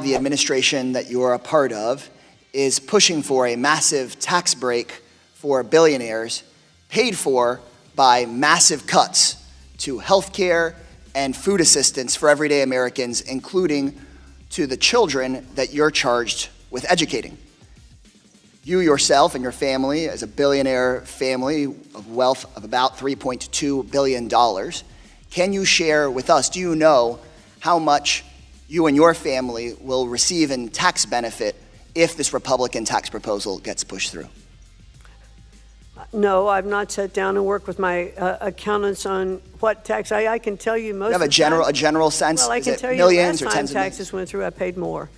The administration that you're a part of is pushing for a massive tax break for billionaires, paid for by massive cuts to health care and food assistance for everyday Americans, including to the children that you're charged with educating. You yourself and your family, as a billionaire family of wealth of about $3.2 billion, can you share with us, do you know how much you and your family will receive in tax benefit if this Republican tax proposal gets pushed through? No, I've not sat down and worked with my accountants on what tax. I can tell you most. You have of a general sense? Well, I can tell you millions last or time tens of millions? taxes went through, I paid more.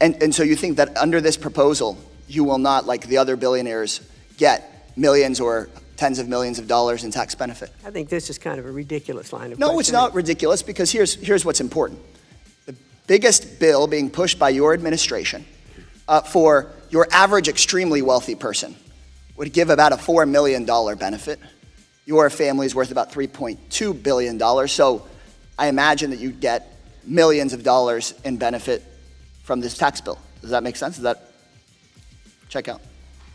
And so you think that under this proposal, you will not, like the other billionaires, get millions or tens of millions of dollars in tax benefit? I think this is kind of a ridiculous line of No, it's not ridiculous, because here's what's important. The biggest bill being pushed by your administration for your average extremely wealthy person would give about a $4 million benefit. Your family is worth about $3.2 billion, so I imagine that you'd get millions of dollars in benefit from this tax bill. Does that make sense? Does that check out?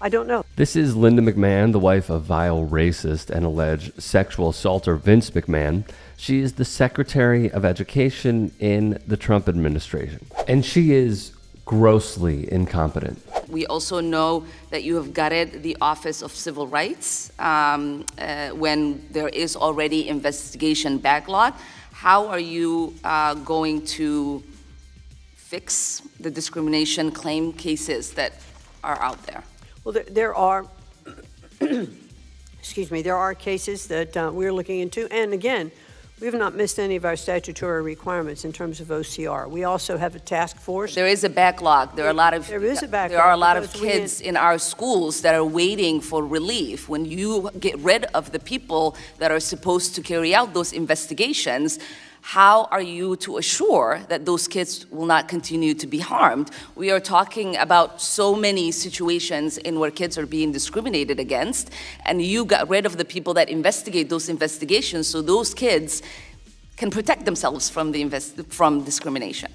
I don't know. This is Linda McMahon, the wife of vile racist and alleged sexual assaulter Vince McMahon. She is the Secretary of Education in the Trump administration, and she is grossly incompetent. We also know that you have gutted the Office of Civil Rights when there is already investigation backlog. How are you going to fix the discrimination claim cases that are out there? Well, there are, excuse me, there are cases that we're looking into. And again, we have not missed any of our statutory requirements in terms of OCR. We also have a task force. There is a backlog. There are a lot of kids in our schools that are waiting for relief. When you get rid of the people that are supposed to carry out those investigations, how are you to assure that those kids will not continue to be harmed? We are talking about so many situations in where kids are being discriminated against, and you got rid of the people that investigate those investigations so those kids can protect themselves from discrimination.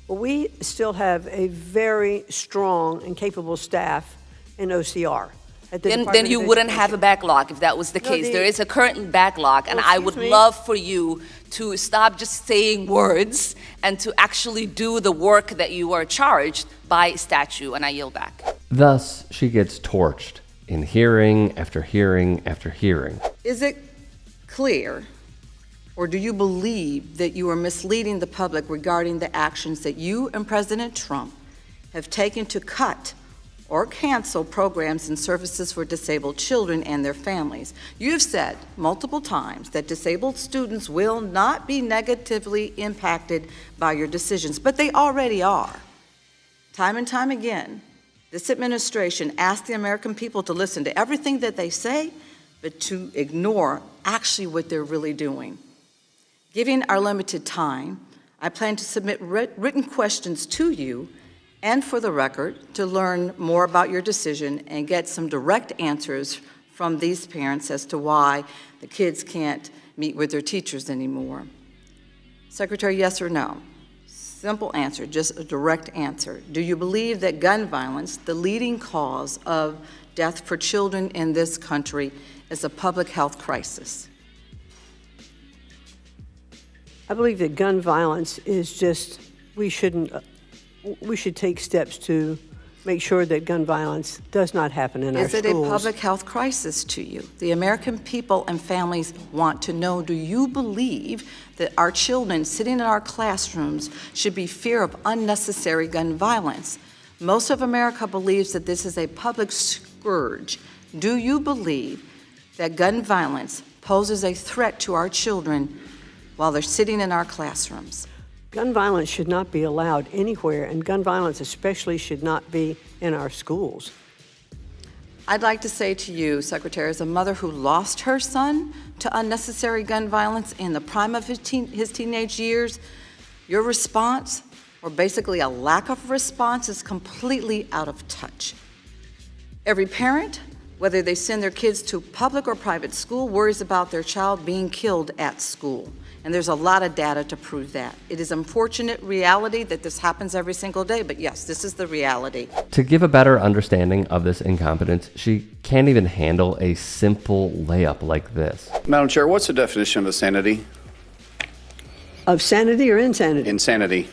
Well, we still have a very strong and capable staff in OCR. Then you wouldn't have a backlog if that was the case. There is a current backlog, and I would love for you to stop just saying words and to actually do the work that you are charged by statute, and I yield back. Thus, she gets torched in hearing after hearing after hearing. Is it clear, or do you believe that you are misleading the public regarding the actions that you and President Trump have taken to cut or cancel programs and services for disabled children and their families? You've said multiple times that disabled students will not be negatively impacted by your decisions, but they already are. Time and time again, this administration asks the American people to listen to everything that they say, but to ignore actually what they're really doing. Given our limited time, I plan to submit written questions to you and for the record, to learn more about your decision and get some direct answers from these parents as to why the kids can't meet with their teachers anymore. Secretary, yes or no? Simple answer, just a direct answer. Do you believe that gun violence, the leading cause of death for children in this country, is a public health crisis? I believe that gun violence is just, we should take steps to make sure that gun violence does not happen in our schools. Is it a public health crisis to you? The American people and families want to know, do you believe that our children sitting in our classrooms should be fear of unnecessary gun violence? Most of America believes that this is a public scourge. Do you believe that gun violence poses a threat to our children while they're sitting in our classrooms? Gun violence should not be allowed anywhere, and gun violence especially should not be in our schools. I'd like to say to you, Secretary, as a mother who lost her son to unnecessary gun violence in the prime of his teenage years, your response, or basically a lack of response, is completely out of touch. Every parent, whether they send their kids to public or private school, worries about their child being killed at school. And there's a lot of data to prove that. It is unfortunate reality that this happens every single day, but yes, this is the reality. To give a better understanding of this incompetence, she can't even handle a simple layup like this. Madam Chair, what's the definition of insanity? Of sanity or insanity? Insanity.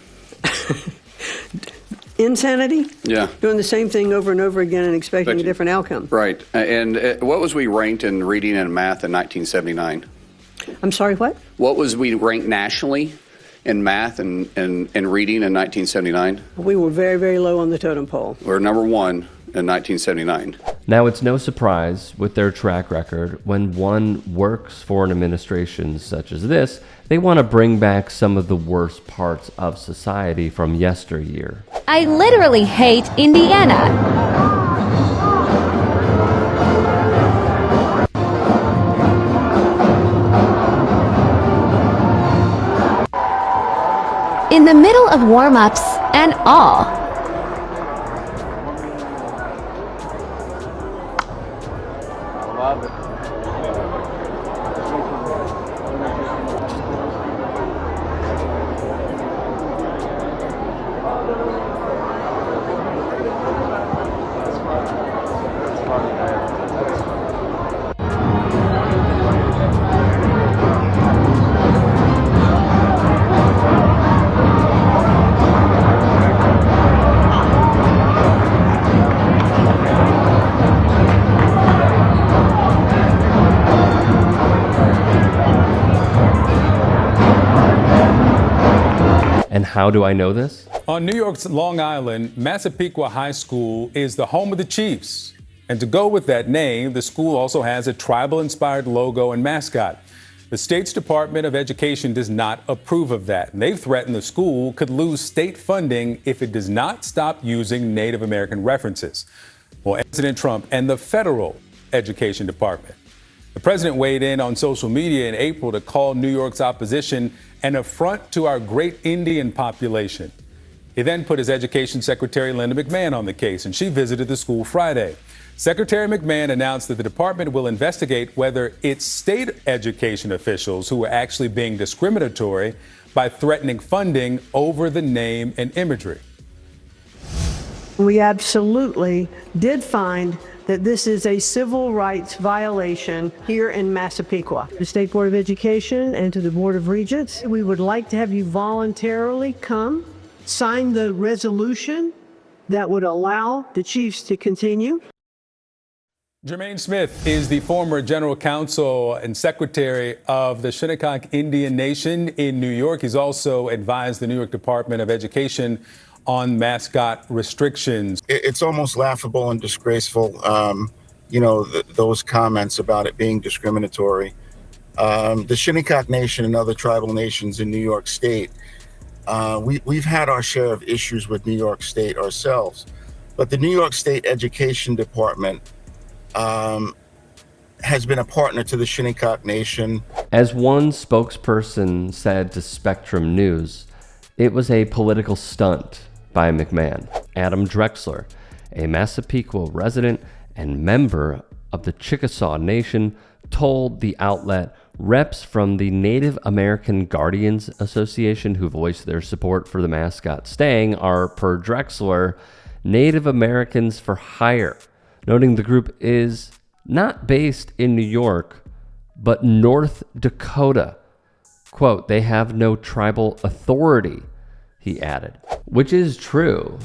Insanity? Yeah. Doing the same thing over and over again and expecting a different outcome. Right. And what was we ranked in reading and math in 1979? I'm sorry, what? What was we ranked nationally in math and reading in 1979? We were very, very low on the totem pole. We're number one in 1979. Now, it's no surprise with their track record, when one works for an administration such as this, they want to bring back some of the worst parts of society from yesteryear. I literally hate Indiana. In the middle of warm-ups and all. And how do I know this? On New York's Long Island, Massapequa High School is the home of the Chiefs. And to go with that name, the school also has a tribal-inspired logo and mascot. The state's Department of Education does not approve of that. And they've threatened the school could lose state funding if it does not stop using Native American references. Well, President Trump and the federal education department. The president weighed in on social media in April to call New York's opposition an affront to our great Indian population. He then put his education secretary, Linda McMahon, on the case, and she visited the school Friday. Secretary McMahon announced that the department will investigate whether its state education officials who were actually being discriminatory by threatening funding over the name and imagery. We absolutely did find that this is a civil rights violation here in Massapequa. The State Board of Education and to the Board of Regents, we would like to have you voluntarily come, sign the resolution that would allow the Chiefs to continue. Jermaine Smith is the former general counsel and secretary of the Shinnecock Indian Nation in New York. He's also advised the New York Department of Education on mascot restrictions. It's almost laughable and disgraceful, those comments about it being discriminatory. The Shinnecock Nation and other tribal nations in New York State, we've had our share of issues with New York State ourselves, but the New York State Education Department has been a partner to the Shinnecock Nation. As one spokesperson said to Spectrum News, it was a political stunt by McMahon. Adam Drexler, a Massapequa resident and member of the Chickasaw Nation, told the outlet reps from the Native American Guardians Association who voiced their support for the mascot staying are, per Drexler, Native Americans for Hire, noting the group is not based in New York, but North Dakota. Quote, they have no tribal authority, he added, which is true.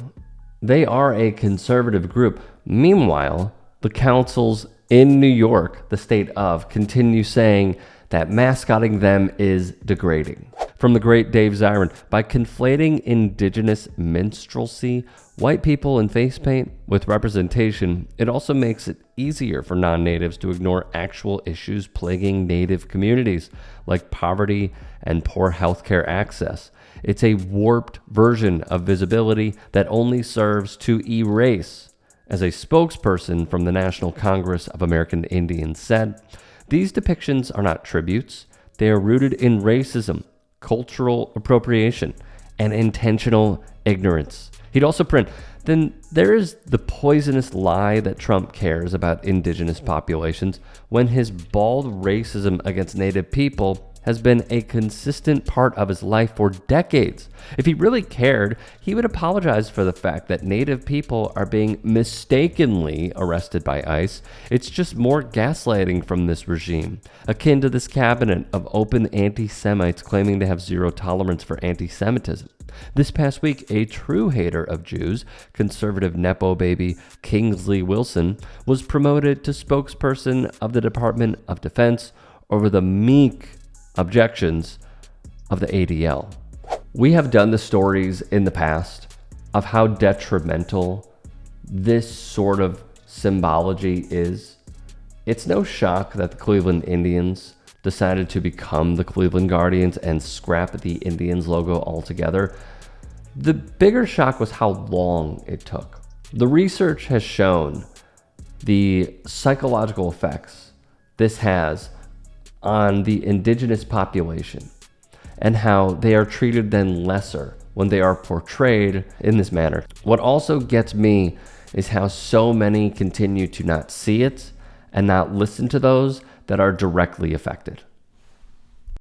They are a conservative group. Meanwhile, the councils in New York, the state of, continue saying that mascotting them is degrading. From the great Dave Zirin, by conflating indigenous minstrelsy, white people in face paint with representation, it also makes it easier for non-natives to ignore actual issues plaguing native communities, like poverty and poor healthcare access. It's a warped version of visibility that only serves to erase. As a spokesperson from the National Congress of American Indians said, these depictions are not tributes. They are rooted in racism, cultural appropriation, and intentional ignorance. He'd also print, then there is the poisonous lie that Trump cares about indigenous populations when his bald racism against Native people has been a consistent part of his life for decades. If he really cared, he would apologize for the fact that Native people are being mistakenly arrested by ICE. It's just more gaslighting from this regime, akin to this cabinet of open anti-Semites claiming to have zero tolerance for anti-Semitism. This past week, a true hater of Jews, conservative Nepo baby Kingsley Wilson, was promoted to spokesperson of the Department of Defense over the meek objections of the ADL. We have done the stories in the past of how detrimental this sort of symbology is. It's no shock that the Cleveland Indians decided to become the Cleveland Guardians and scrap the Indians logo altogether. The bigger shock was how long it took. The research has shown the psychological effects this has on the indigenous population and how they are treated then lesser when they are portrayed in this manner. What also gets me is how so many continue to not see it and not listen to those that are directly affected.